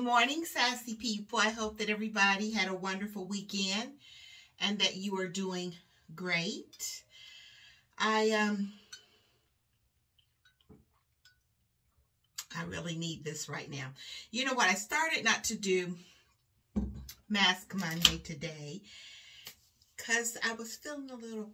morning, Sassy People. I hope that everybody had a wonderful weekend and that you are doing great. I really need this right now. You know what? I started not to do Mask Monday today because I was feeling a little...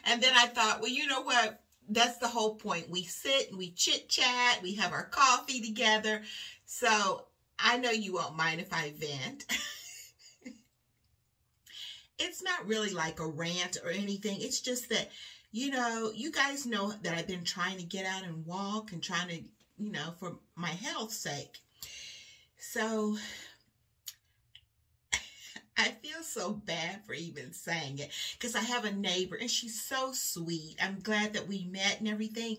And then I thought, well, you know what? That's the whole point. We sit and we chit-chat. We have our coffee together. So I know you won't mind if I vent. It's not really like a rant or anything. It's just that, you know, you guys know that I've been trying to get out and walk and trying to, you know, for my health's sake. So I feel so bad for even saying it because I have a neighbor and she's so sweet. I'm glad that we met and everything.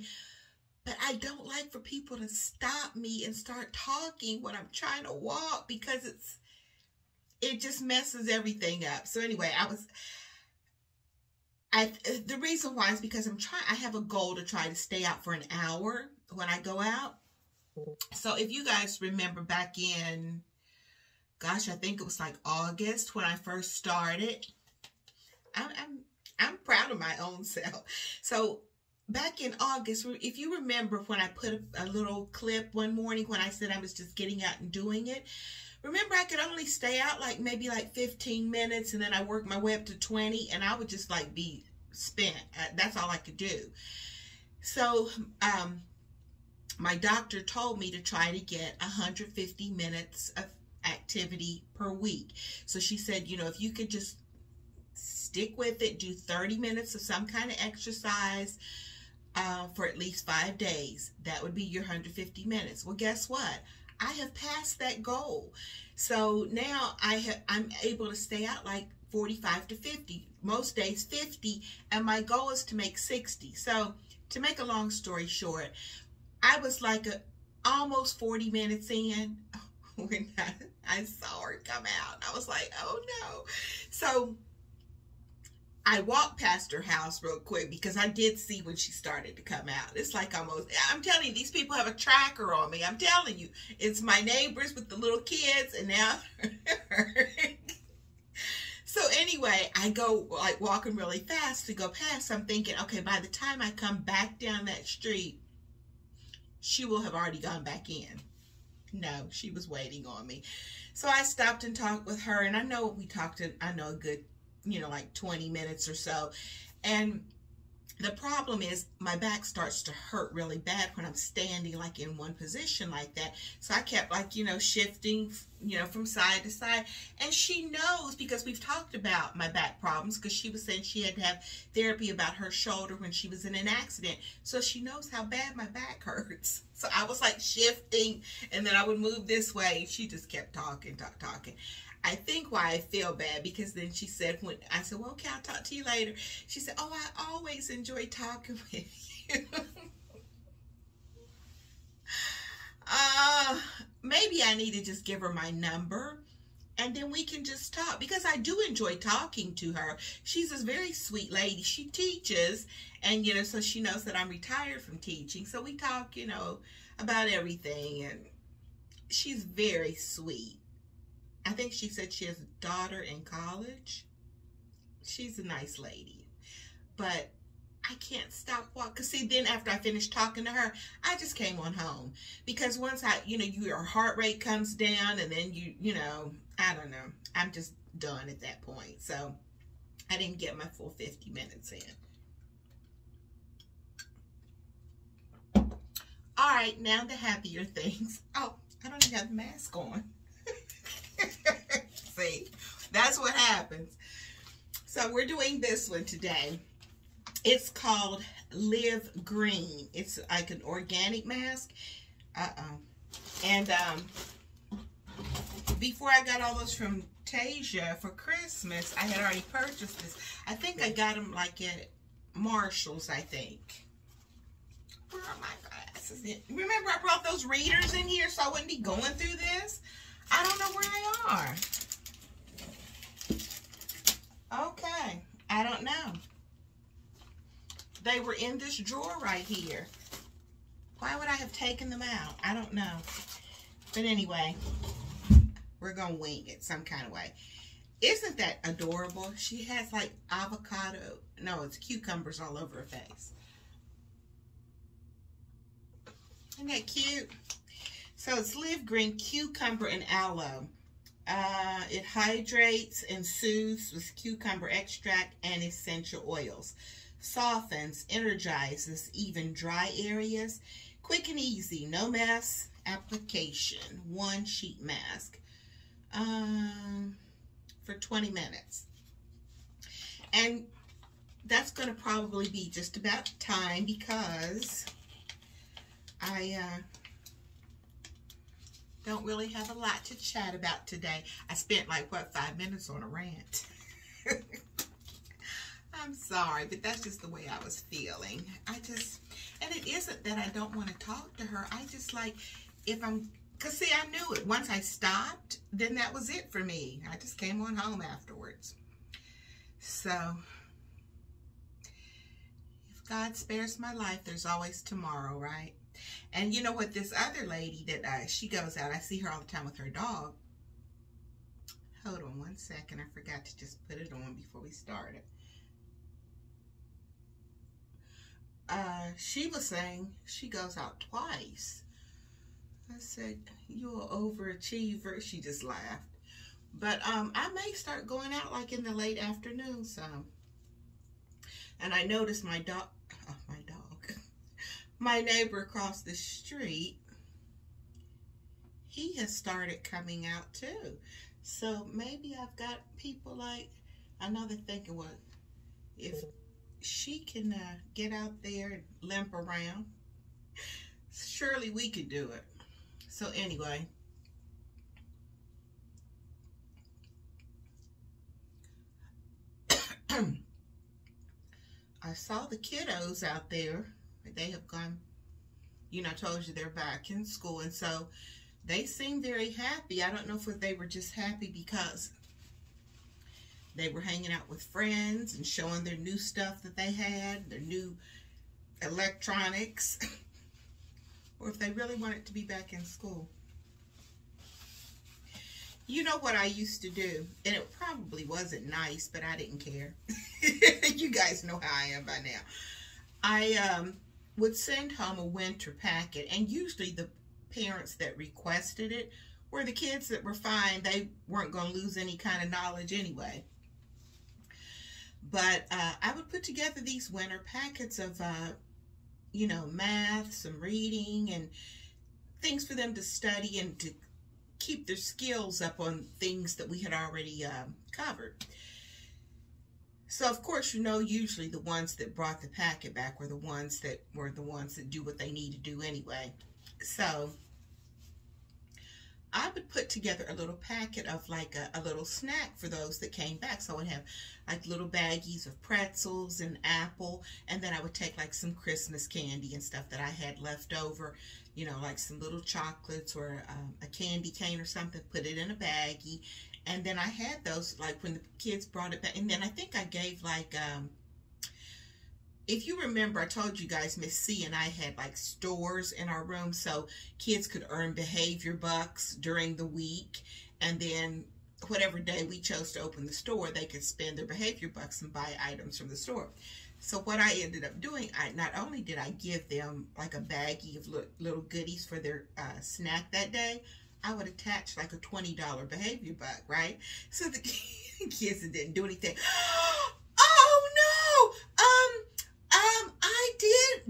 But I don't like for people to stop me and start talking when I'm trying to walk because it just messes everything up. So anyway, the reason why is because I have a goal to try to stay out for an hour when I go out. So if you guys remember back in, gosh, I think it was like August when I first started. I'm proud of my own self. So back in August, if you remember when I put a little clip one morning when I said I was just getting out and doing it, remember I could only stay out like maybe like 15 minutes and then I worked my way up to 20 and I would just like be spent. That's all I could do. So my doctor told me to try to get 150 minutes of activity per week. So she said, you know, if you could just stick with it, do 30 minutes of some kind of exercise for at least 5 days, that would be your 150 minutes. Well, guess what? I have passed that goal. So now I'm able to stay out like 45 to 50, most days 50, and my goal is to make 60. So to make a long story short, I was like almost 40 minutes in when I saw her come out. I was like, oh no. So I walked past her house real quick because I did see when she started to come out. It's like almost, I'm telling you, these people have a tracker on me. I'm telling you, it's my neighbors with the little kids and now So anyway, I go like walking really fast to go past. I'm thinking, okay, by the time I come back down that street, she will have already gone back in. No, she was waiting on me. So I stopped and talked with her, and I know we talked a good, you know, like 20 minutes or so. And the problem is my back starts to hurt really bad when I'm standing like in one position like that. So I kept like, you know, shifting, you know, from side to side. And she knows because we've talked about my back problems because she was saying she had to have therapy about her shoulder when she was in an accident. So she knows how bad my back hurts. So I was like shifting and then I would move this way. She just kept talking. I think why I feel bad because then she said, when I said, well, okay, I'll talk to you later. She said, oh, I always enjoy talking with you. Maybe I need to just give her my number and then we can just talk because I do enjoy talking to her. She's a very sweet lady. She teaches and, you know, so she knows that I'm retired from teaching. So we talk, you know, about everything and she's very sweet. I think she said she has a daughter in college. She's a nice lady. But I can't stop walking. Because see, then after I finished talking to her, I just came on home. Because once you know, your heart rate comes down and then you know, I don't know. I'm just done at that point. So I didn't get my full 50 minutes in. All right, now the happier things. Oh, I don't even have the mask on. See, that's what happens. So we're doing this one today. It's called Live Green. It's like an organic mask. And before I got all those from Tasia for Christmas, I had already purchased this. I think I got them like at Marshall's, I think. Where are my glasses? Remember I brought those readers in here so I wouldn't be going through this? I don't know where they are. Okay, I don't know. They were in this drawer right here. Why would I have taken them out? I don't know. But anyway, we're going to wing it some kind of way. Isn't that adorable? She has like avocado. No, it's cucumbers all over her face. Isn't that cute? So it's Live Green Cucumber and Aloe. It hydrates and soothes with cucumber extract and essential oils. Softens, energizes even dry areas. Quick and easy, no mess application. One sheet mask. For 20 minutes. And that's going to probably be just about time because I don't really have a lot to chat about today. I spent like, what, 5 minutes on a rant. I'm sorry, but that's just the way I was feeling. And it isn't that I don't want to talk to her. I just like, because see, I knew it. Once I stopped, then that was it for me. I just came on home afterwards. So, if God spares my life, there's always tomorrow, right? And you know what, this other lady that she goes out, I see her all the time with her dog. Hold on one second. I forgot to just put it on before we started. She was saying she goes out twice. I said, you're an overachiever. She just laughed. But I may start going out like in the late afternoon some. And I noticed my dog, my neighbor across the street, he has started coming out too. So maybe I've got people like, I know they're thinking, well, if she can get out there and limp around, surely we could do it. So anyway, I saw the kiddos out there. They have gone, you know, I told you they're back in school. And so they seem very happy. I don't know if they were just happy because they were hanging out with friends and showing their new stuff that they had, their new electronics, or if they really wanted to be back in school. You know what I used to do, and it probably wasn't nice, but I didn't care. You guys know how I am by now. I would send home a winter packet, and usually the parents that requested it were the kids that were fine. They weren't going to lose any kind of knowledge anyway. But I would put together these winter packets of, you know, math, some reading, and things for them to study and to keep their skills up on things that we had already covered. So, of course, you know, usually the ones that brought the packet back were the ones that do what they need to do anyway. So, I would put together a little packet of like a little snack for those that came back. So I would have like little baggies of pretzels and apple, and then I would take like some Christmas candy and stuff that I had left over, you know, like some little chocolates or a candy cane or something, put it in a baggie. And then I had those like when the kids brought it back. And then I think I gave like, if you remember, I told you guys Miss C and I had like stores in our room so kids could earn behavior bucks during the week. And then whatever day we chose to open the store, they could spend their behavior bucks and buy items from the store. So what I ended up doing, not only did I give them like a baggie of little goodies for their snack that day, I would attach like a $20 behavior buck, right? So the kids that didn't do anything, oh no, I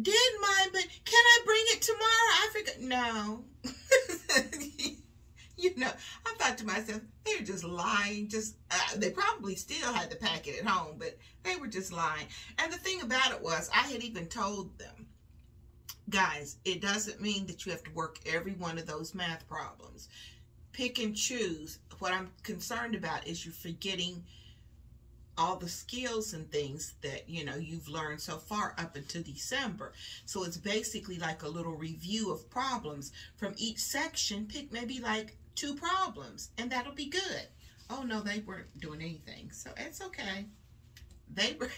did mine, but can I bring it tomorrow? I forgot. No. You know, I thought to myself, they were just lying. They probably still had the packet at home, but they were just lying. And the thing about it was, I had even told them, guys, it doesn't mean that you have to work every one of those math problems. Pick and choose. What I'm concerned about is you're forgetting all the skills and things that, you know, you've learned so far up until December. So it's basically like a little review of problems. From each section, pick maybe like 2 problems, and that'll be good. Oh, no, they weren't doing anything, so it's okay. They were,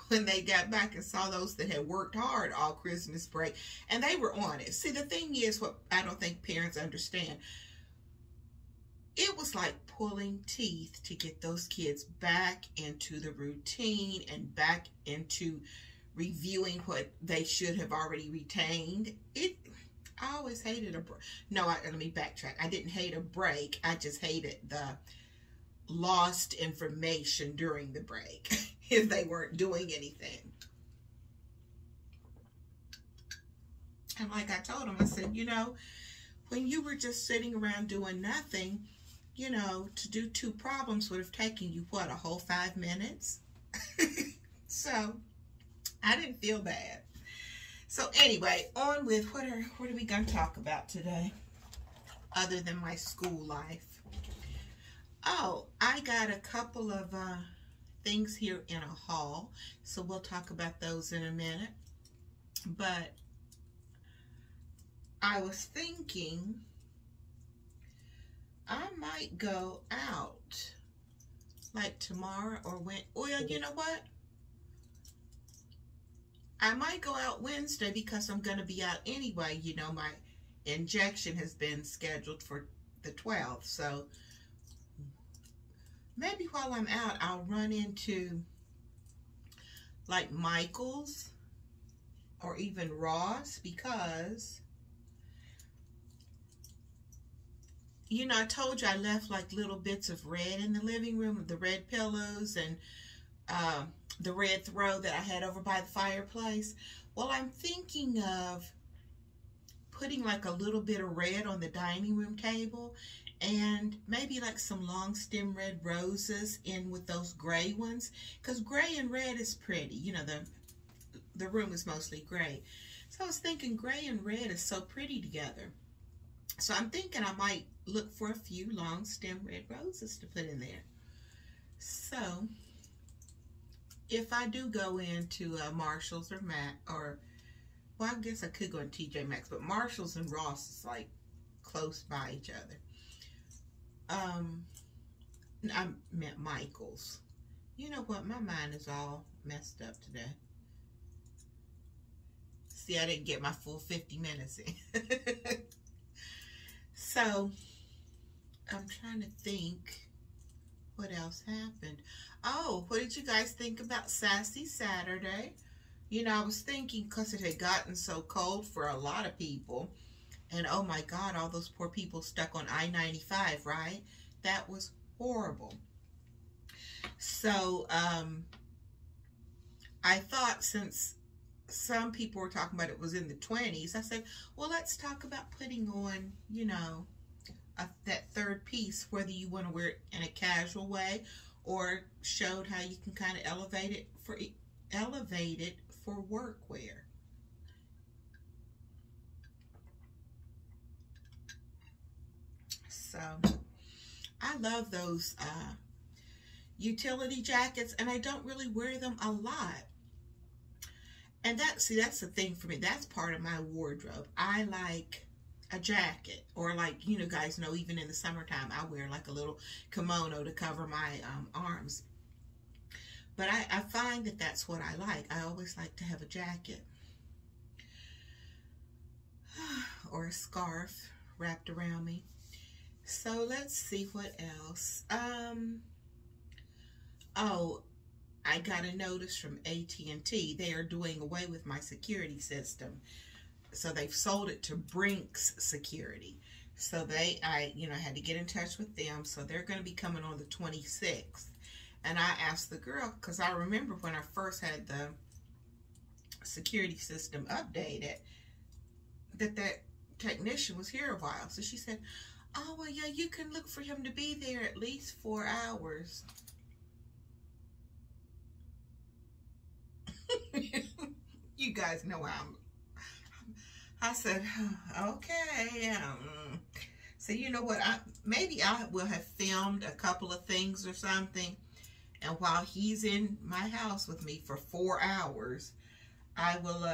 when they got back and saw those that had worked hard all Christmas break, and they were on it. See, the thing is, what I don't think parents understand, it was like pulling teeth to get those kids back into the routine and back into reviewing what they should have already retained. I always hated a break. No, let me backtrack. I didn't hate a break. I just hated the lost information during the break if they weren't doing anything. And like I told them, I said, you know, when you were just sitting around doing nothing, you know, to do 2 problems would have taken you, what, a whole 5 minutes? So I didn't feel bad. So anyway, on with what are we going to talk about today, other than my school life? Oh, I got a couple of things here in a haul, so we'll talk about those in a minute. But I was thinking I might go out like tomorrow or when. Well, you know what? I might go out Wednesday because I'm going to be out anyway. You know, my injection has been scheduled for the 12th. So maybe while I'm out, I'll run into like Michael's or even Ross, because, you know, I told you I left like little bits of red in the living room, the red pillows and the red throw that I had over by the fireplace. Well, I'm thinking of putting like a little bit of red on the dining room table, and maybe like some long stem red roses in with those gray ones, because gray and red is pretty. You know, the room is mostly gray. So I was thinking gray and red is so pretty together. So I'm thinking I might look for a few long stem red roses to put in there. So if I do go into Marshall's or well, I guess I could go in TJ Maxx, but Marshall's and Ross is like close by each other. I meant Michael's. You know what? My mind is all messed up today. See, I didn't get my full 50 minutes in. So I'm trying to think what else happened. Oh, what did you guys think about Sassy Saturday? You know, I was thinking, because it had gotten so cold for a lot of people, and oh my God, all those poor people stuck on I-95, right? That was horrible. So I thought, since some people were talking about it was in the 20s, I said, well, let's talk about putting on, you know, that third piece, whether you want to wear it in a casual way or showed how you can kind of elevate it for work wear. So I love those utility jackets, and I don't really wear them a lot. And that's the thing for me. That's part of my wardrobe. I like a jacket, or like, you know, guys know, even in the summertime, I wear like a little kimono to cover my arms. But I find that that's what I like. I always like to have a jacket or a scarf wrapped around me. So let's see what else. Oh, I got a notice from AT&T. They are doing away with my security system. So they've sold it to Brinks Security. So I had to get in touch with them. So they're going to be coming on the 26th. And I asked the girl, because I remember when I first had the security system updated, that technician was here a while. So she said, oh, well, yeah, you can look for him to be there at least 4 hours. You guys know I said, okay. So you know what? Maybe I will have filmed a couple of things or something. And while he's in my house with me for 4 hours, I will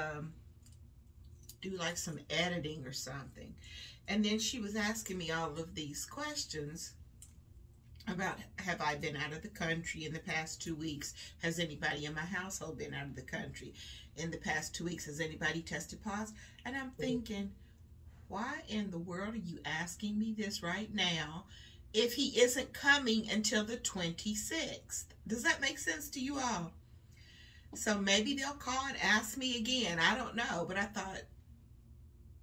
do like some editing or something. And then she was asking me all of these questions. about have I been out of the country in the past 2 weeks? Has anybody in my household been out of the country in the past 2 weeks? Has anybody tested positive? And I'm thinking, why in the world are you asking me this right now if he isn't coming until the 26th? Does that make sense to you all? So maybe they'll call and ask me again. I don't know, but I thought,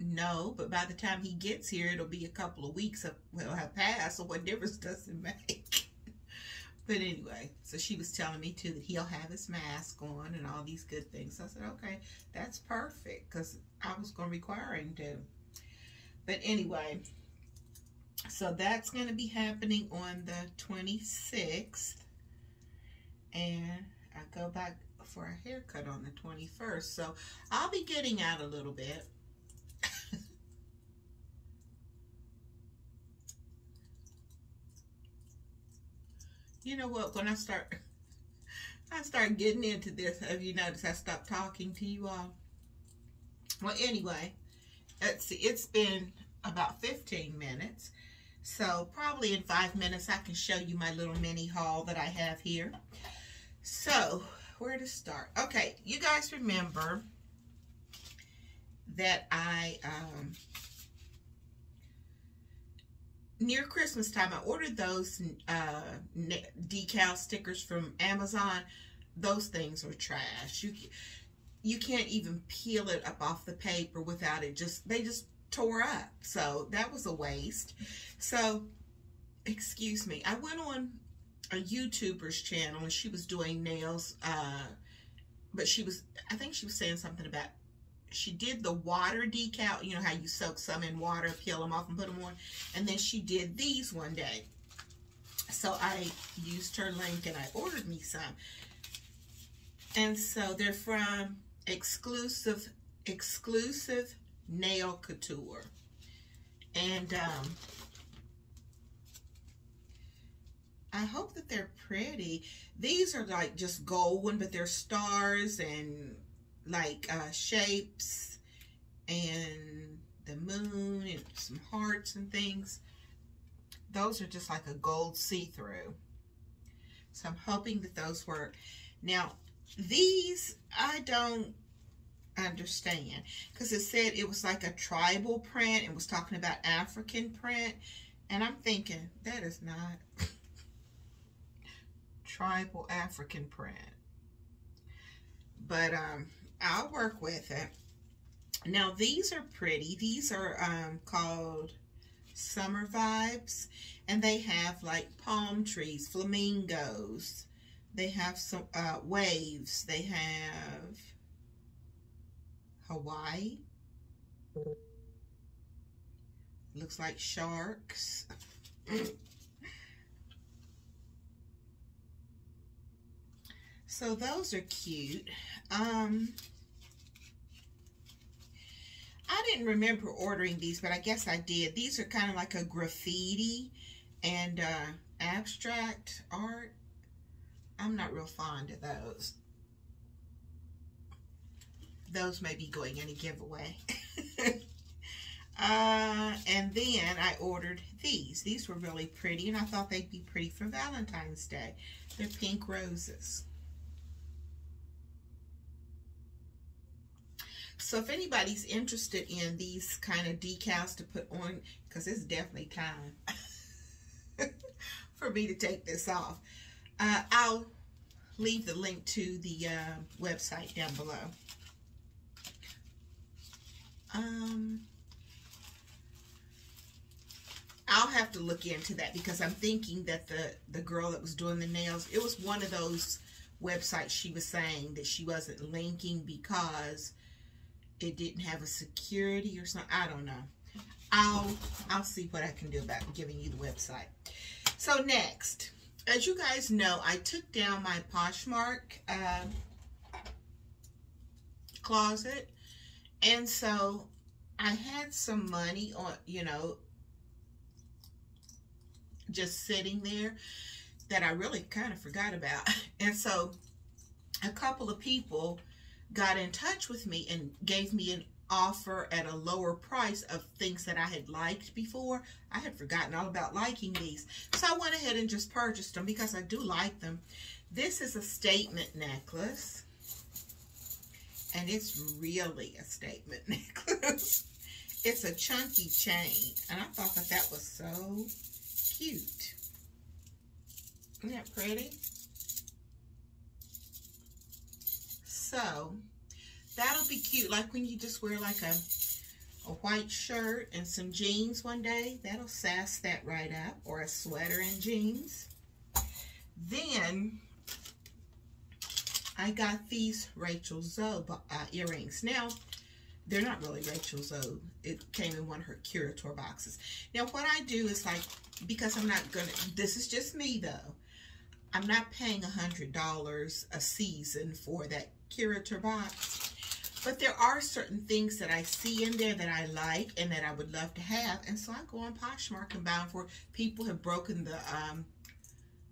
no, but by the time he gets here, it'll be a couple of weeks will have passed, so what difference does it make? But anyway, so she was telling me too that he'll have his mask on and all these good things. So I said, okay, that's perfect, because I was going to require him to. But anyway, so that's going to be happening on the 26th. And I go back for a haircut on the 21st. So I'll be getting out a little bit. You know what, when I start getting into this, have you noticed I stopped talking to you all? Well, anyway, let's see, it's been about 15 minutes. So probably in 5 minutes, I can show you my little mini haul that I have here. So where to start? Okay, you guys remember that I, near Christmas time, I ordered those decal stickers from Amazon. Those things are trash. You can't even peel it up off the paper without it they just tore up. So that was a waste. So, excuse me, I went on a YouTuber's channel and she was doing nails, but I think she was saying something about, she did the water decal, you know how you soak some in water, peel them off and put them on, and then she did these one day. So I used her link and I ordered me some. And so they're from Exclusive Nail Couture. And I hope that they're pretty. These are like just gold one, but they're stars and like shapes and the moon and some hearts and things. Those are just like a gold see-through. So I'm hoping that those work. Now, these I don't understand, because it said it was like a tribal print. It was talking about African print, and I'm thinking that is not tribal African print. But I'll work with it. Now these are pretty. These are called Summer Vibes, and they have like palm trees, flamingos. They have some waves. They have Hawaii. Looks like sharks. So those are cute. I didn't remember ordering these, but I guess I did. These are kind of like a graffiti and abstract art. I'm not real fond of those. Those may be going in a giveaway. And then I ordered these. These were really pretty, and I thought they'd be pretty for Valentine's Day. They're pink roses. So if anybody's interested in these kind of decals to put on, because it's definitely time for me to take this off, I'll leave the link to the website down below. I'll have to look into that, because I'm thinking that the girl that was doing the nails, it was one of those websites she was saying that she wasn't linking because it didn't have a security or something. I don't know. I'll see what I can do about giving you the website. So next, as you guys know, I took down my Poshmark closet, and so I had some money on, you know, just sitting there that I really kind of forgot about. And so a couple of people got in touch with me and gave me offer at a lower price of things that I had liked before. I had forgotten all about liking these. So I went ahead and just purchased them because I do like them. This is a statement necklace. And it's really a statement necklace. It's a chunky chain. And I thought that that was so cute. Isn't that pretty? So, that'll be cute. Like when you just wear like a white shirt and some jeans one day. That'll sass that right up. Or a sweater and jeans. Then, I got these Rachel Zoe earrings. Now, they're not really Rachel Zoe. It came in one of her Curator boxes. Now, what I do is like, because I'm not going to, this is just me though. I'm not paying $100 a season for that Curator box. But there are certain things that I see in there that I like and that I would love to have. And so I go on Poshmark and buy them for people have broken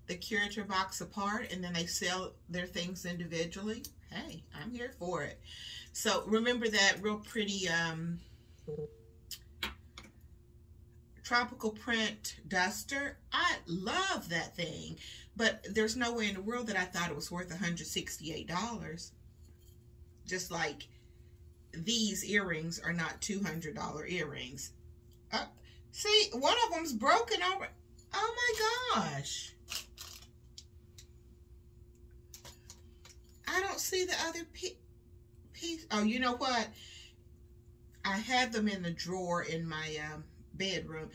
the Curator box apart and then they sell their things individually. Hey, I'm here for it. So remember that real pretty tropical print duster? I love that thing, but there's no way in the world that I thought it was worth $168. Just like these earrings are not $200 earrings. See, one of them's broken over. Oh my gosh. I don't see the other piece. Oh, you know what? I had them in the drawer in my bedroom.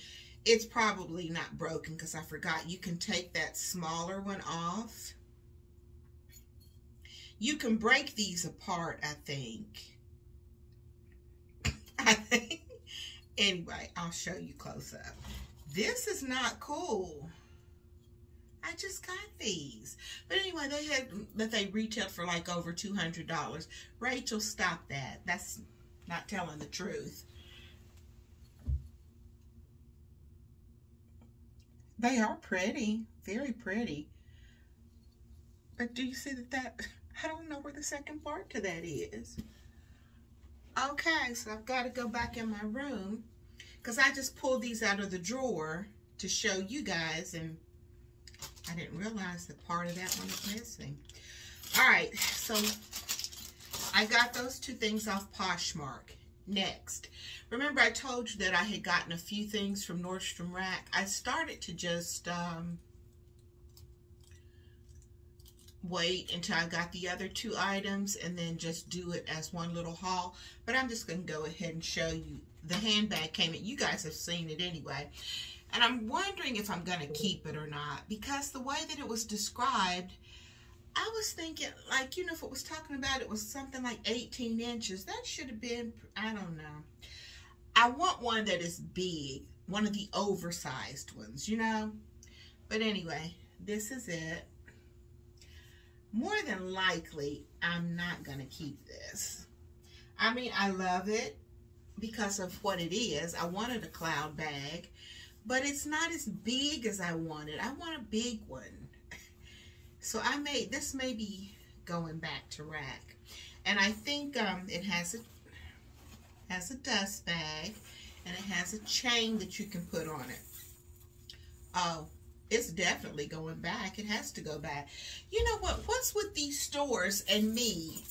It's probably not broken because I forgot. You can take that smaller one off. You can break these apart, I think. Anyway, I'll show you close up. This is not cool. I just got these. But anyway, they retailed for like over $200. Rachel, stop that. That's not telling the truth. They are pretty. Very pretty. But do you see that I don't know where the second part to that is. Okay, so I've got to go back in my room because I just pulled these out of the drawer to show you guys, and I didn't realize that part of that one is missing. All right, so I got those two things off Poshmark. Next, remember I told you that I had gotten a few things from Nordstrom Rack. I started to just wait until I got the other two items and then just do it as one little haul. But I'm just going to go ahead and show you. The handbag came in. You guys have seen it anyway. And I'm wondering if I'm going to keep it or not. Because the way that it was described, I was thinking, like, you know, if it was talking about it was something like 18 inches. That should have been, I don't know. I want one that is big. One of the oversized ones, you know. But anyway, this is it. More than likely, I'm not going to keep this. I mean, I love it because of what it is. I wanted a cloud bag, but it's not as big as I wanted. I want a big one. So this may be going back to Rack. And I think it has a dust bag, and it has a chain that you can put on it. Oh, it's definitely going back. It has to go back. You know what? What's with these stores and me?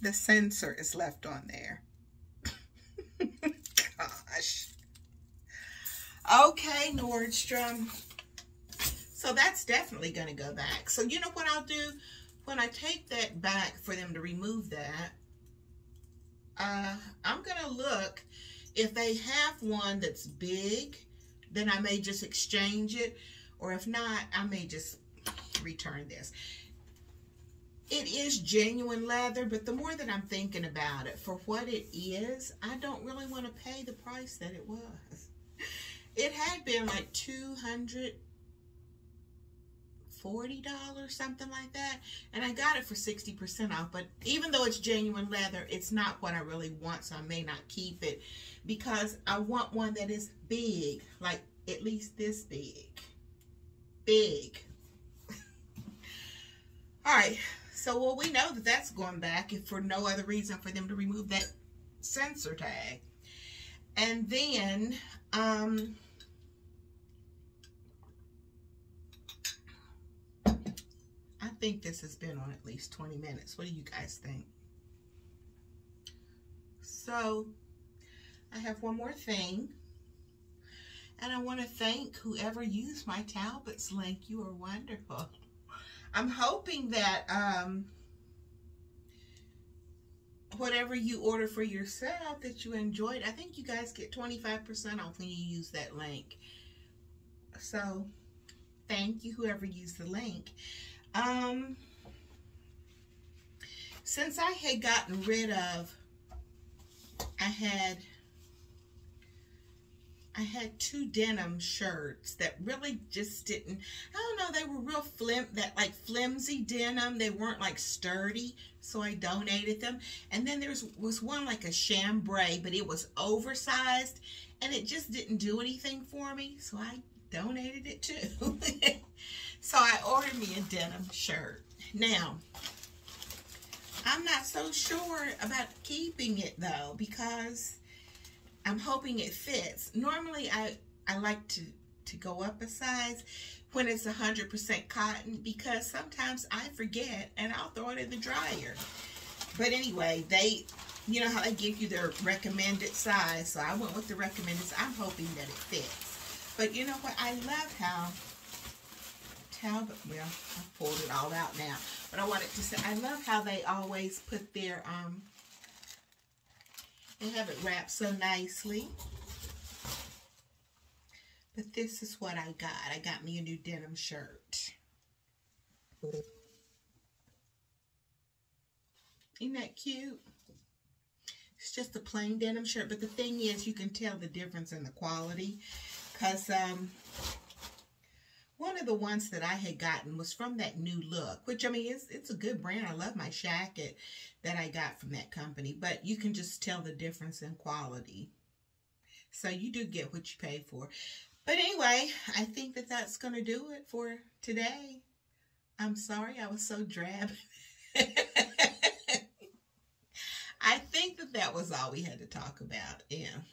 The sensor is left on there. Gosh. Okay, Nordstrom. So that's definitely going to go back. So you know what I'll do? When I take that back for them to remove that, I'm going to look. If they have one that's big, then I may just exchange it. Or if not, I may just return this. It is genuine leather, but the more that I'm thinking about it, for what it is, I don't really want to pay the price that it was. It had been like $240, something like that, and I got it for 60% off. But even though it's genuine leather, it's not what I really want, so I may not keep it, because I want one that is big, like at least this big. big. All right, so well, we know that that's going back if for no other reason for them to remove that sensor tag. And then I think this has been on at least 20 minutes. What do you guys think? So I have one more thing, and I want to thank whoever used my Talbot's link. You are wonderful. I'm hoping that whatever you order for yourself that you enjoyed. I think you guys get 25% off when you use that link. So thank you, whoever used the link. Since I had gotten rid of, I had 2 denim shirts that really just didn't, I don't know, they were real flimsy denim. They weren't like sturdy, so I donated them. And then there was one like a chambray, but it was oversized, and it just didn't do anything for me, so I donated it too. So I ordered me a denim shirt. Now, I'm not so sure about keeping it though, because I'm hoping it fits. Normally, I like to go up a size when it's 100% cotton, because sometimes I forget and I'll throw it in the dryer. But anyway, you know how they give you their recommended size, so I went with the recommended. I'm hoping that it fits. But you know what? I love how Talbot, well, I pulled it all out now, but I wanted to say, I love how they always put their, they have it wrapped so nicely. But this is what I got. I got me a new denim shirt. Isn't that cute? It's just a plain denim shirt, but the thing is, you can tell the difference in the quality, because one of the ones that I had gotten was from that New Look, which, I mean, it's a good brand. I love my jacket that I got from that company, but you can just tell the difference in quality. So you do get what you pay for. But anyway, I think that that's going to do it for today. I'm sorry I was so drab. I think that that was all we had to talk about. Yeah.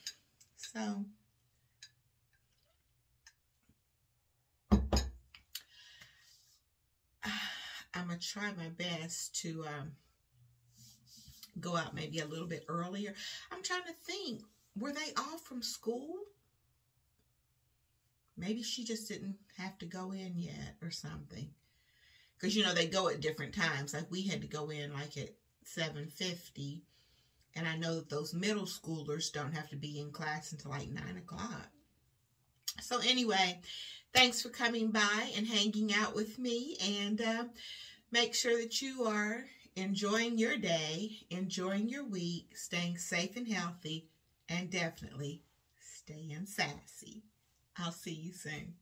So I'm going to try my best to go out maybe a little bit earlier. I'm trying to think, were they off from school? Maybe she just didn't have to go in yet or something. Because, you know, they go at different times. Like, we had to go in like at 7:50. And I know that those middle schoolers don't have to be in class until like 9 o'clock. So anyway, thanks for coming by and hanging out with me. And make sure that you are enjoying your day, enjoying your week, staying safe and healthy, and definitely staying sassy. I'll see you soon.